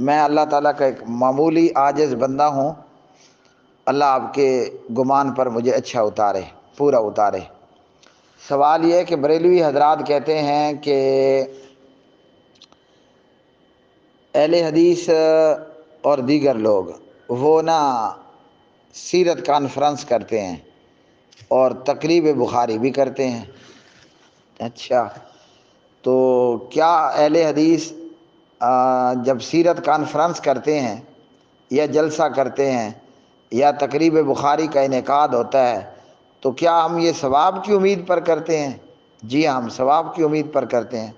میں اللہ تعالیٰ کا ایک معمولی عاجز بندہ ہوں۔ اللہ آپ کے گمان پر مجھے اچھا اتارے، پورا اتارے۔ سوال یہ ہے کہ بریلوی حضرات کہتے ہیں کہ اہل حدیث اور دیگر لوگ وہ نا سیرت کانفرنس کرتے ہیں اور تقریب بخاری بھی کرتے ہیں۔ اچھا، تو کیا اہل حدیث جب سیرت کانفرنس کرتے ہیں یا جلسہ کرتے ہیں یا تقریب بخاری کا انعقاد ہوتا ہے تو کیا ہم یہ ثواب کی امید پر کرتے ہیں؟ جی ہم ثواب کی امید پر کرتے ہیں۔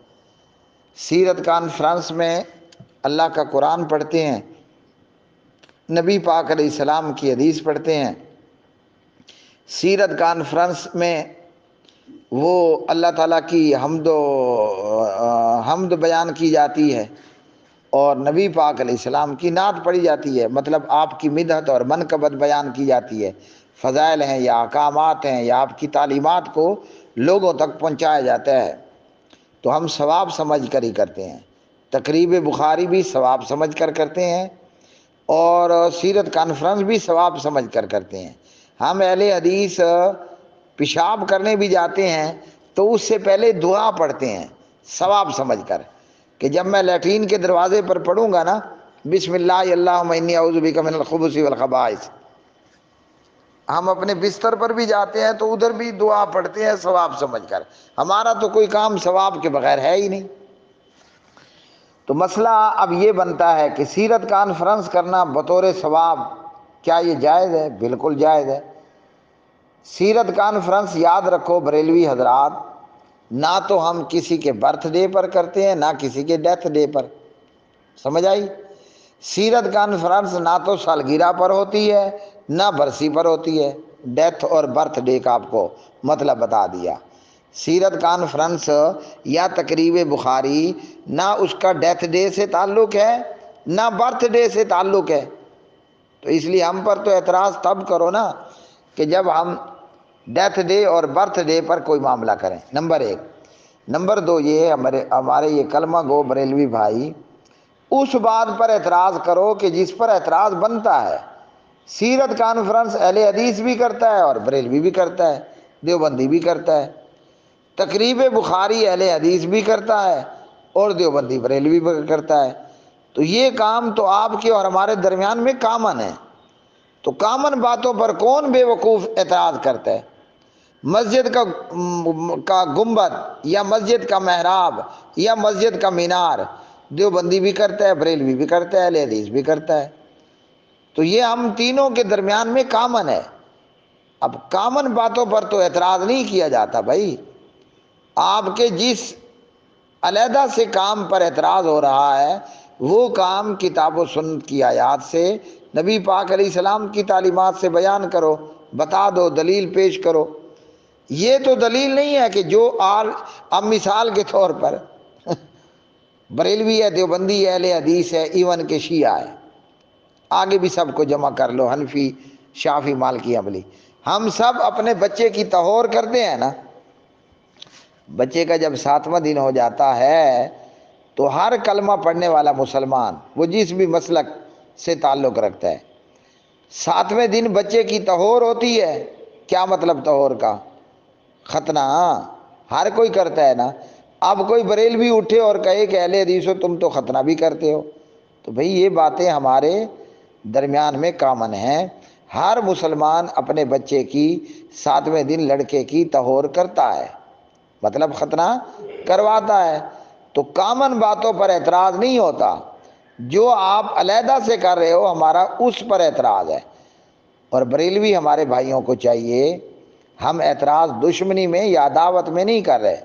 سیرت کانفرنس میں اللہ کا قرآن پڑھتے ہیں، نبی پاک علیہ السلام کی حدیث پڑھتے ہیں۔ سیرت کانفرنس میں وہ اللہ تعالیٰ کی حمد بیان کی جاتی ہے اور نبی پاک علیہ السلام کی نعت پڑھی جاتی ہے، مطلب آپ کی مدحت اور منقبت بیان کی جاتی ہے، فضائل ہیں یا احکامات ہیں یا آپ کی تعلیمات کو لوگوں تک پہنچایا جاتا ہے۔ تو ہم ثواب سمجھ کر ہی کرتے ہیں۔ تقریب بخاری بھی ثواب سمجھ کر کرتے ہیں اور سیرت کانفرنس بھی ثواب سمجھ کر کرتے ہیں۔ ہم اہل حدیث پیشاب کرنے بھی جاتے ہیں تو اس سے پہلے دعا پڑھتے ہیں ثواب سمجھ کر، کہ جب میں لیٹرین کے دروازے پر پڑھوں گا نا بسم اللہ اللہم انی اعوذ بک من الخبث والخبائث، ہم اپنے بستر پر بھی جاتے ہیں تو ادھر بھی دعا پڑھتے ہیں ثواب سمجھ کر۔ ہمارا تو کوئی کام ثواب کے بغیر ہے ہی نہیں۔ تو مسئلہ اب یہ بنتا ہے کہ سیرت کانفرنس کرنا بطور ثواب کیا یہ جائز ہے؟ بالکل جائز ہے۔ سیرت کانفرنس یاد رکھو بریلوی حضرات، نہ تو ہم کسی کے برتھ ڈے پر کرتے ہیں نہ کسی کے ڈیتھ ڈے پر، سمجھ آئی؟ سیرت کانفرنس نہ تو سالگرہ پر ہوتی ہے نہ برسی پر ہوتی ہے۔ ڈیتھ اور برتھ ڈے کا آپ کو مطلب بتا دیا۔ سیرت کانفرنس یا تقریب بخاری نہ اس کا ڈیتھ ڈے سے تعلق ہے نہ برتھ ڈے سے تعلق ہے، تو اس لیے ہم پر تو اعتراض تب کرو نا کہ جب ہم ڈیتھ ڈے اور برتھ ڈے پر کوئی معاملہ کریں، نمبر ایک۔ نمبر دو یہ ہمارے یہ کلمہ گو بریلوی بھائی اس بات پر اعتراض کرو کہ جس پر اعتراض بنتا ہے۔ سیرت کانفرنس اہل حدیث بھی کرتا ہے اور بریلوی بھی کرتا ہے، دیوبندی بھی کرتا ہے۔ تقریب بخاری اہل حدیث بھی کرتا ہے اور دیوبندی بریلوی بھی کرتا ہے۔ تو یہ کام تو آپ کے اور ہمارے درمیان میں کامن ہے، تو کامن باتوں پر کون بے وقوف اعتراض کرتا ہے؟ مسجد کا گنبد یا مسجد کا محراب یا مسجد کا مینار دیوبندی بھی کرتا ہے، بریلوی بھی کرتا ہے، اہل حدیث بھی کرتا ہے۔ تو یہ ہم تینوں کے درمیان میں کامن ہے۔ اب کامن باتوں پر تو اعتراض نہیں کیا جاتا بھائی۔ آپ کے جس علیحدہ سے کام پر اعتراض ہو رہا ہے وہ کام کتاب و سنت کی آیات سے، نبی پاک علیہ السلام کی تعلیمات سے بیان کرو، بتا دو، دلیل پیش کرو۔ یہ تو دلیل نہیں ہے کہ جو اب مثال کے طور پر بریلوی ہے، دیوبندی ہے، اہل حدیث ہے، ایون کہ شیعہ ہے، آگے بھی سب کو جمع کر لو، حنفی، شافعی، مالکی، حنبلی، ہم سب اپنے بچے کی طہور کرتے ہیں نا۔ بچے کا جب 7واں دن ہو جاتا ہے تو ہر کلمہ پڑھنے والا مسلمان وہ جس بھی مسلک سے تعلق رکھتا ہے 7ویں دن بچے کی طہور ہوتی ہے۔ کیا مطلب طہور کا؟ ختنہ ہر کوئی کرتا ہے نا۔ اب کوئی بریلوی اٹھے اور کہے کہ اہل حدیث ہو تم تو ختنہ بھی کرتے ہو، تو بھئی یہ باتیں ہمارے درمیان میں کامن ہیں۔ ہر مسلمان اپنے بچے کی 7ویں دن لڑکے کی طہور کرتا ہے، مطلب ختنہ کرواتا ہے۔ تو کامن باتوں پر اعتراض نہیں ہوتا، جو آپ علیحدہ سے کر رہے ہو ہمارا اس پر اعتراض ہے۔ اور بریلوی ہمارے بھائیوں کو چاہیے، ہم اعتراض دشمنی میں یا عداوت میں نہیں کر رہے،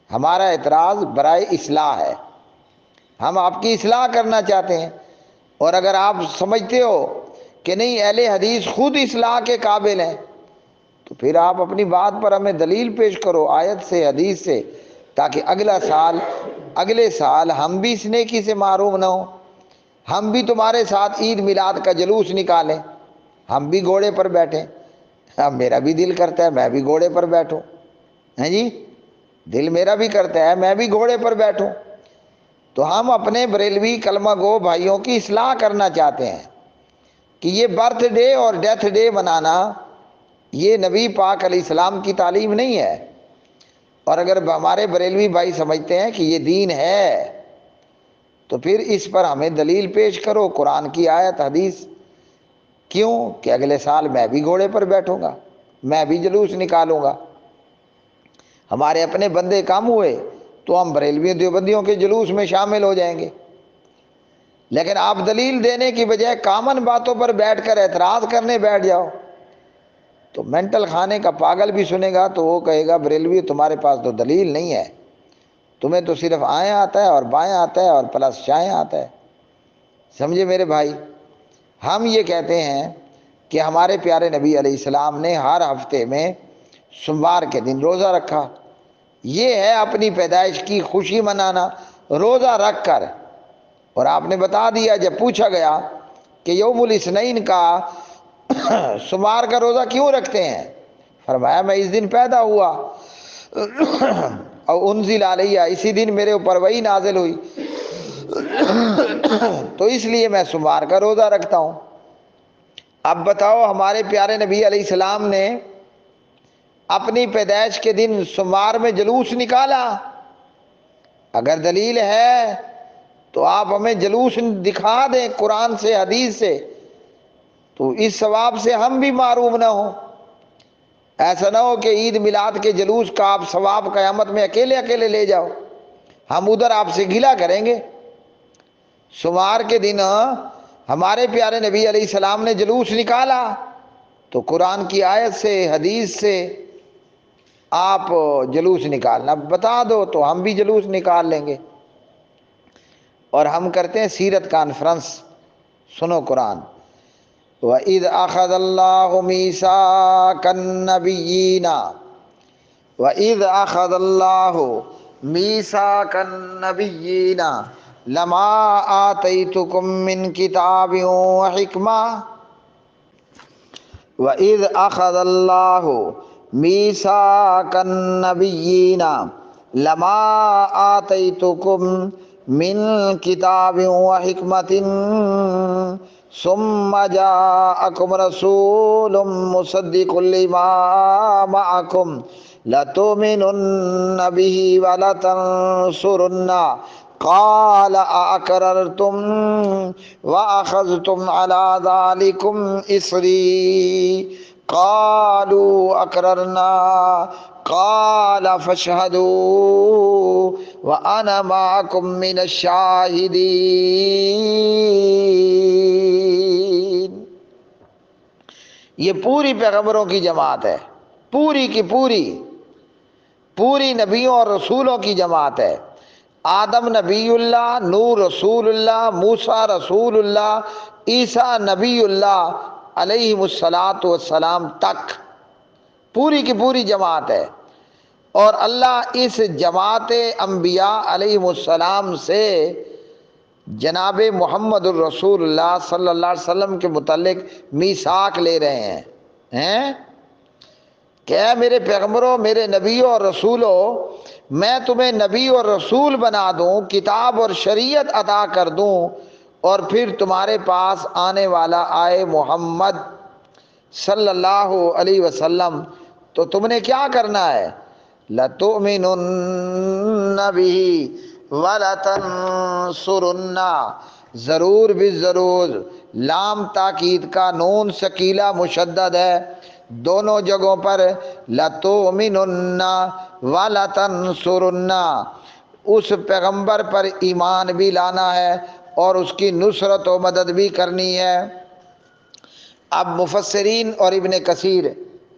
ہمارا اعتراض برائے اصلاح ہے، ہم آپ کی اصلاح کرنا چاہتے ہیں۔ اور اگر آپ سمجھتے ہو کہ نہیں اہل حدیث خود اصلاح کے قابل ہیں، تو پھر آپ اپنی بات پر ہمیں دلیل پیش کرو آیت سے حدیث سے، تاکہ اگلے سال ہم بھی اس نیکی سے محروم نہ ہوں، ہم بھی تمہارے ساتھ عید میلاد کا جلوس نکالیں، ہم بھی گھوڑے پر بیٹھیں۔ اب میرا بھی دل کرتا ہے میں بھی گھوڑے پر بیٹھوں، ہیں جی، دل میرا بھی کرتا ہے میں بھی گھوڑے پر بیٹھوں۔ تو ہم اپنے بریلوی کلمہ گو بھائیوں کی اصلاح کرنا چاہتے ہیں کہ یہ برتھ ڈے اور ڈیتھ ڈے منانا یہ نبی پاک علیہ السلام کی تعلیم نہیں ہے، اور اگر ہمارے بریلوی بھائی سمجھتے ہیں کہ یہ دین ہے تو پھر اس پر ہمیں دلیل پیش کرو، قرآن کی آیت، حدیث۔ کیوں کہ اگلے سال میں بھی گھوڑے پر بیٹھوں گا، میں بھی جلوس نکالوں گا۔ ہمارے اپنے بندے کم ہوئے تو ہم بریلوی دیوبندیوں کے جلوس میں شامل ہو جائیں گے، لیکن آپ دلیل دینے کی بجائے کامن باتوں پر بیٹھ کر اعتراض کرنے بیٹھ جاؤ تو مینٹل خانے کا پاگل بھی سنے گا تو وہ کہے گا بریلوی تمہارے پاس تو دلیل نہیں ہے، تمہیں تو صرف آئیں آتا ہے اور بائیں آتا ہے اور پلس شائیں آتا ہے۔ سمجھے میرے بھائی؟ ہم یہ کہتے ہیں کہ ہمارے پیارے نبی علیہ السلام نے ہر ہفتے میں سوموار کے دن روزہ رکھا، یہ ہے اپنی پیدائش کی خوشی منانا روزہ رکھ کر۔ اور آپ نے بتا دیا جب پوچھا گیا کہ یوم الاثنین کا سوموار کا روزہ کیوں رکھتے ہیں، فرمایا میں اس دن پیدا ہوا اور انزل علیہ، اسی دن میرے اوپر وحی نازل ہوئی تو اس لیے میں سوموار کا روزہ رکھتا ہوں۔ اب بتاؤ ہمارے پیارے نبی علیہ السلام نے اپنی پیدائش کے دن سوموار میں جلوس نکالا؟ اگر دلیل ہے تو آپ ہمیں جلوس دکھا دیں قرآن سے حدیث سے، تو اس ثواب سے ہم بھی معروم نہ ہوں۔ ایسا نہ ہو کہ عید میلاد کے جلوس کا آپ ثواب قیامت میں اکیلے اکیلے لے جاؤ، ہم ادھر آپ سے گلہ کریں گے۔ سوموار کے دن ہمارے پیارے نبی علیہ السلام نے جلوس نکالا تو قرآن کی آیت سے حدیث سے آپ جلوس نکالنا بتا دو تو ہم بھی جلوس نکال لیں گے۔ اور ہم کرتے ہیں سیرت کانفرنس، سنو قرآن، وَإِذْ أَخَذَ اللَّهُ مِيثَاقَ النَّبِيِّينَ وَإِذْ أَخَذَ اللَّهُ مِيثَاقَ النَّبِيِّينَ لَمَا آتَيْتُكُم مِّن كِتَابٍ وَحِكْمَةٍ وَإِذْ أَخَذَ اللَّهُ مِيثَاقَ النَّبِيِّينَ لَمَا آتَيْتُكُم مِّن كِتَابٍ وَحِكْمَةٍ ثُمَّ جَاءَكُمْ رَسُولٌ مُّصَدِّقٌ لِّمَا مَعَكُمْ لَتُؤْمِنُنَّ بِهِ وَلَتَنصُرُنَّهُ قال أأقررتم وأخذتم على ذلكم إصري قالوا أقررنا قال فاشهدوا وأنا معكم من الشاهدين۔ یہ پوری پیغمبروں کی جماعت ہے، پوری کی پوری نبیوں اور رسولوں کی جماعت ہے۔ آدم نبی اللہ، نوح رسول اللہ، موسیٰ رسول اللہ، عیسیٰ نبی اللہ علیہ الصلاۃ والسلام تک پوری کی پوری جماعت ہے۔ اور اللہ اس جماعت انبیاء علیہ السلام سے جناب محمد الرسول اللہ صلی اللہ علیہ وسلم کے متعلق میثاق لے رہے ہیں کہ اے میرے پیغمبروں، میرے نبیوں اور رسولوں، میں تمہیں نبی اور رسول بنا دوں، کتاب اور شریعت عطا کر دوں، اور پھر تمہارے پاس آنے والا آئے محمد صلی اللہ علیہ وسلم، تو تم نے کیا کرنا ہے؟ لَتُؤْمِنُنَّ بِهِ وَلَتَنصُرُنَّهُ، ضرور بھی ضرور، لام تاکید کا، نون ثقیلہ مشدد ہے دونوں جگہوں پر، لَتُؤْمِنُنَّ وَلَتَنصُرُنَّهُ، اس پیغمبر پر ایمان بھی لانا ہے اور اس کی نصرت و مدد بھی کرنی ہے۔ اب مفسرین اور ابن کثیر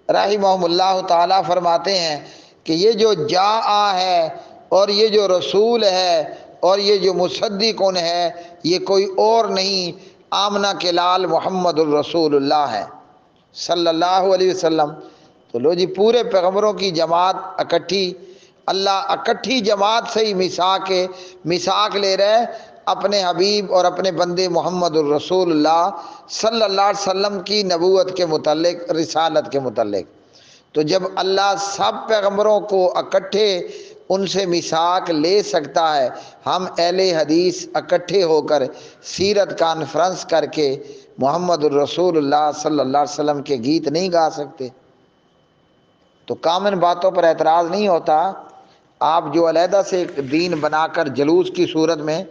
رحمہم اللہ تعالی فرماتے ہیں کہ یہ جو جاء ہے اور یہ جو رسول ہے اور یہ جو مصدقن ہے، یہ کوئی اور نہیں آمنہ کے لال محمد الرسول اللہ ہیں صلی اللہ علیہ وسلم۔ تو لو جی پورے پیغمبروں کی جماعت اکٹھی، اللہ اکٹھی جماعت سے ہی میثاق لے رہے اپنے حبیب اور اپنے بندے محمد الرسول اللہ صلی اللہ علیہ وسلم کی نبوت کے متعلق، رسالت کے متعلق۔ تو جب اللہ سب پیغمبروں کو اکٹھے ان سے میثاق لے سکتا ہے، ہم اہل حدیث اکٹھے ہو کر سیرت کانفرنس کر کے محمد الرسول اللہ صلی اللہ علیہ وسلم کے گیت نہیں گا سکتے؟ تو کامن باتوں پر اعتراض نہیں ہوتا۔ آپ جو علیحدہ سے ایک دین بنا کر جلوس کی صورت میں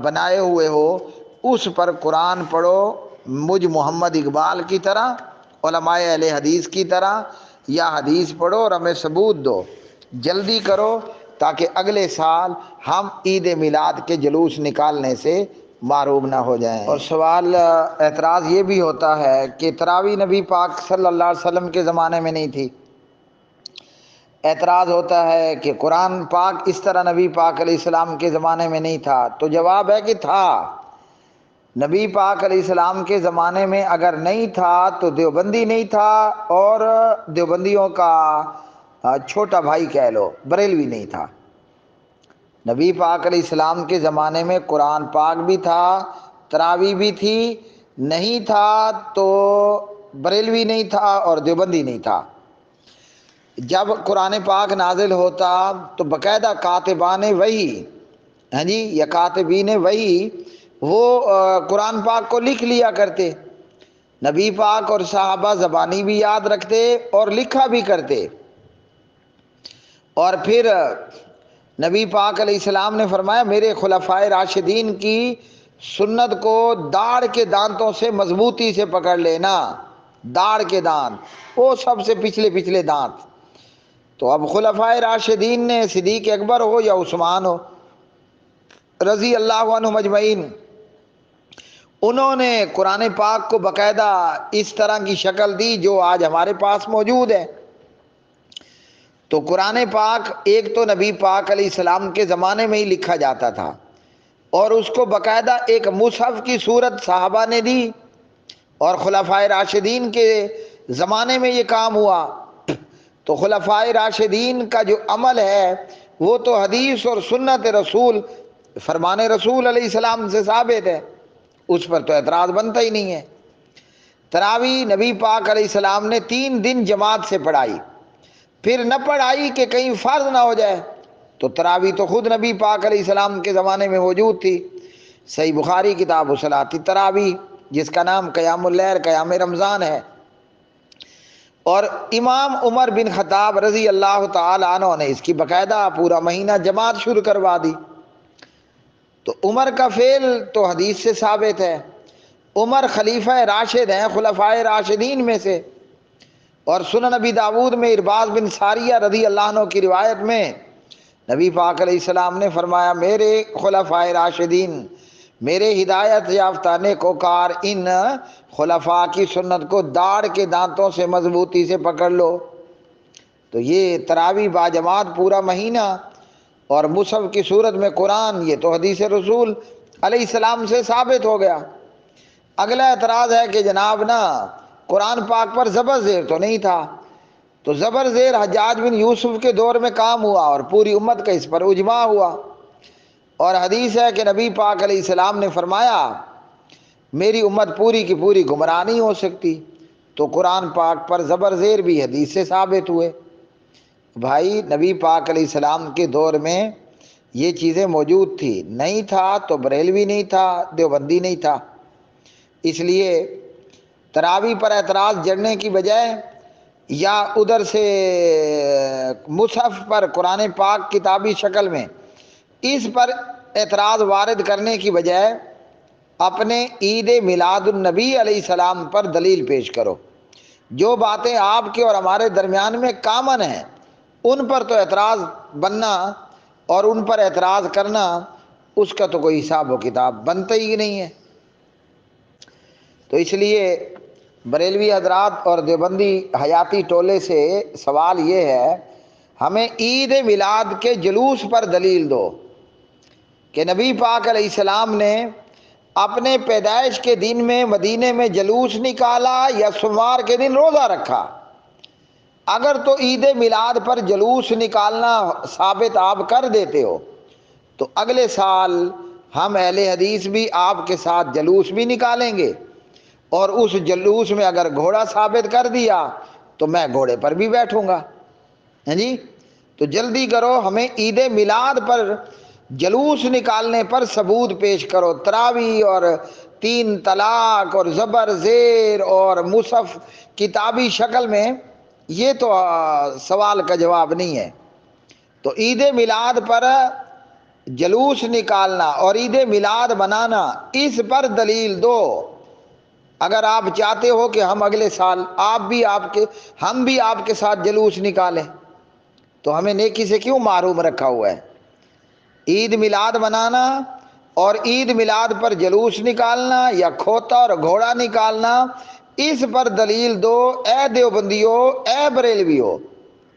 بنائے ہوئے ہو، اس پر قرآن پڑھو مجھ محمد اقبال کی طرح، علماء اہل حدیث کی طرح، یا حدیث پڑھو اور ہمیں ثبوت دو، جلدی کرو تاکہ اگلے سال ہم عید میلاد کے جلوس نکالنے سے معروم نہ ہو جائیں۔ اور سوال اعتراض یہ بھی ہوتا ہے کہ تراویح نبی پاک صلی اللہ علیہ وسلم کے زمانے میں نہیں تھی۔ اعتراض ہوتا ہے کہ قرآن پاک اس طرح نبی پاک علیہ السلام کے زمانے میں نہیں تھا۔ تو جواب ہے کہ تھا۔ نبی پاک علیہ السلام کے زمانے میں اگر نہیں تھا تو دیوبندی نہیں تھا، اور دیوبندیوں کا چھوٹا بھائی کہہ لو بریلوی نہیں تھا۔ نبی پاک علیہ السلام کے زمانے میں قرآن پاک بھی تھا، تراویح بھی تھی، نہیں تھا تو بریلوی نہیں تھا اور دیوبندی نہیں تھا۔ جب قرآن پاک نازل ہوتا تو باقاعدہ کاتبان وحی یا کاتبین وحی وہ قرآن پاک کو لکھ لیا کرتے۔ نبی پاک اور صحابہ زبانی بھی یاد رکھتے اور لکھا بھی کرتے۔ اور پھر نبی پاک علیہ السلام نے فرمایا میرے خلفائے راشدین کی سنت کو داڑھ کے دانتوں سے مضبوطی سے پکڑ لینا۔ داڑھ کے دانت وہ سب سے پچھلے دانت۔ تو اب خلفائے راشدین نے صدیق اکبر ہو یا عثمان ہو رضی اللہ عنہ مجمعین، انہوں نے قرآن پاک کو باقاعدہ اس طرح کی شکل دی جو آج ہمارے پاس موجود ہے۔ تو قرآن پاک ایک تو نبی پاک علیہ السلام کے زمانے میں ہی لکھا جاتا تھا، اور اس کو باقاعدہ ایک مصحف کی صورت صحابہ نے دی، اور خلفائے راشدین کے زمانے میں یہ کام ہوا۔ تو خلفائے راشدین کا جو عمل ہے وہ تو حدیث اور سنت رسول، فرمان رسول علیہ السلام سے ثابت ہے، اس پر تو اعتراض بنتا ہی نہیں ہے۔ تراویح نبی پاک علیہ السلام نے 3 دن جماعت سے پڑھائی، پھر نہ پڑھائی کہ کہیں فرض نہ ہو جائے۔ تو تراویح تو خود نبی پاک علیہ السلام کے زمانے میں موجود تھی۔ صحیح بخاری کتاب الصلاۃ تراویح، جس کا نام قیام اللیل قیام رمضان ہے، اور امام عمر بن خطاب رضی اللہ تعالی عنہ نے اس کی باقاعدہ پورا مہینہ جماعت شروع کروا دی۔ تو عمر کا فعل تو حدیث سے ثابت ہے، عمر خلیفہ راشد ہیں خلفائے راشدین میں سے۔ اور سنن نبی داود میں ارباز بن ساریہ رضی اللہ عنہ کی روایت میں نبی پاک علیہ السلام نے فرمایا میرے خلفائے راشدین، میرے ہدایت یافتہ نیکوکار ان خلفاء کی سنت کو داڑھ کے دانتوں سے مضبوطی سے پکڑ لو۔ تو یہ تراویح باجماعت پورا مہینہ اور مصحف کی صورت میں قرآن، یہ تو حدیث رسول علیہ السلام سے ثابت ہو گیا۔ اگلا اعتراض ہے کہ جناب نا قرآن پاک پر زبر زیر تو نہیں تھا۔ تو زبر زیر حجاج بن یوسف کے دور میں کام ہوا اور پوری امت کا اس پر اجماع ہوا، اور حدیث ہے کہ نبی پاک علیہ السلام نے فرمایا میری امت پوری کی پوری گمراہ نہیں ہو سکتی۔ تو قرآن پاک پر زبر زیر بھی حدیث سے ثابت ہوئے۔ بھائی نبی پاک علیہ السلام کے دور میں یہ چیزیں موجود تھی، نہیں تھا تو بریلوی نہیں تھا، دیوبندی نہیں تھا۔ اس لیے تراویح پر اعتراض جڑنے کی بجائے یا ادھر سے مصحف پر قرآن پاک کتابی شکل میں اس پر اعتراض وارد کرنے کی بجائے اپنے عید میلاد النبی علیہ السلام پر دلیل پیش کرو۔ جو باتیں آپ کے اور ہمارے درمیان میں کامن ہیں ان پر تو اعتراض بننا اور ان پر اعتراض کرنا، اس کا تو کوئی حساب و کتاب بنتا ہی نہیں ہے۔ تو اس لیے بریلوی حضرات اور دیوبندی حیاتی ٹولے سے سوال یہ ہے ہمیں عید میلاد کے جلوس پر دلیل دو کہ نبی پاک علیہ السلام نے اپنے پیدائش کے دن میں مدینے میں جلوس نکالا یا سوموار کے دن روزہ رکھا؟ اگر تو عید میلاد پر جلوس نکالنا ثابت آپ کر دیتے ہو تو اگلے سال ہم اہل حدیث بھی آپ کے ساتھ جلوس بھی نکالیں گے، اور اس جلوس میں اگر گھوڑا ثابت کر دیا تو میں گھوڑے پر بھی بیٹھوں گا۔ ہیں جی؟ تو جلدی کرو، ہمیں عید میلاد پر جلوس نکالنے پر ثبوت پیش کرو۔ تراویح اور 3 طلاق اور زبر زیر اور مصحف کتابی شکل میں یہ تو سوال کا جواب نہیں ہے۔ تو عید میلاد پر جلوس نکالنا اور عید میلاد منانا، اس پر دلیل دو۔ اگر آپ چاہتے ہو کہ ہم اگلے سال ہم بھی آپ کے ساتھ جلوس نکالیں تو ہمیں نیکی سے کیوں محروم رکھا ہوا ہے؟ عید میلاد منانا اور عید میلاد پر جلوس نکالنا یا کھوتا اور گھوڑا نکالنا، اس پر دلیل دو اے دیوبندیو، اے بریلویو،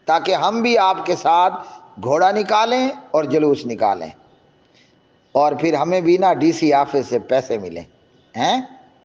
تاکہ ہم بھی آپ کے ساتھ گھوڑا نکالیں اور جلوس نکالیں، اور پھر ہمیں بھی نا ڈی سی آفس سے پیسے ملیں ہیں۔